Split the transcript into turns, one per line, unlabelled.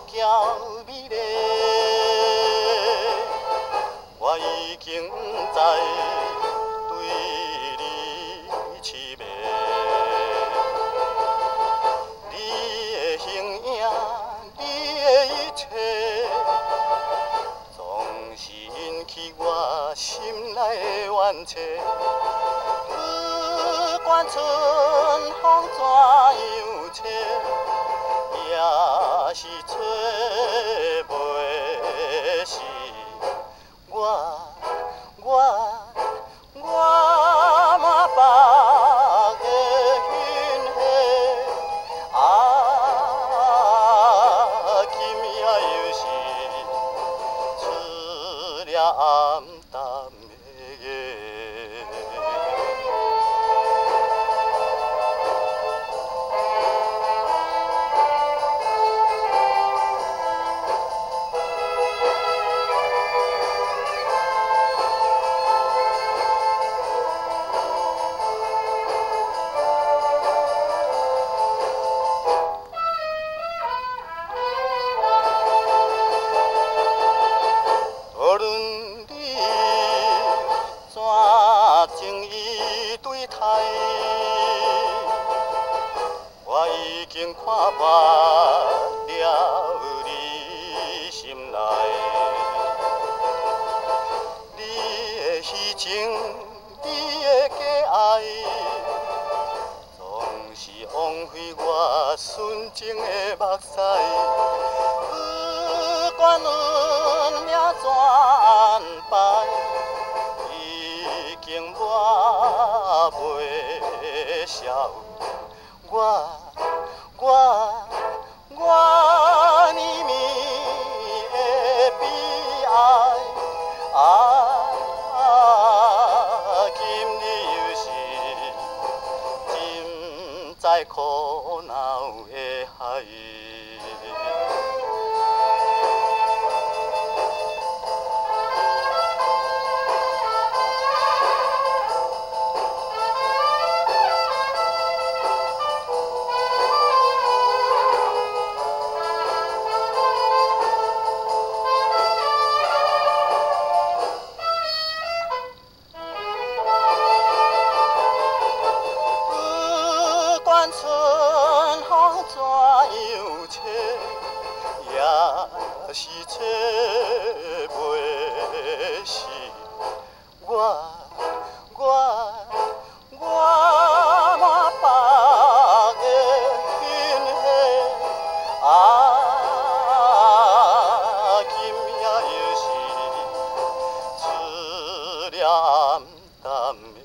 娇美丽，我已经在对你痴迷。你的形影，你的一切，总是引起我心内的怨切。不管春风怎样吹，也是吹袂死我满腹的怨气。今夜又是出了暗淡的夜。无论你怎情意对待，我已经看破了你心内。你的虚情，你的假爱，总是枉费我纯情的目屎。不管运命怎安排，已经抹袂消我绵绵的悲哀。今日又是浸在苦恼的海。不管春风怎样吹，也是吹袂死我满腹的怨气。今夜又是出了暗淡的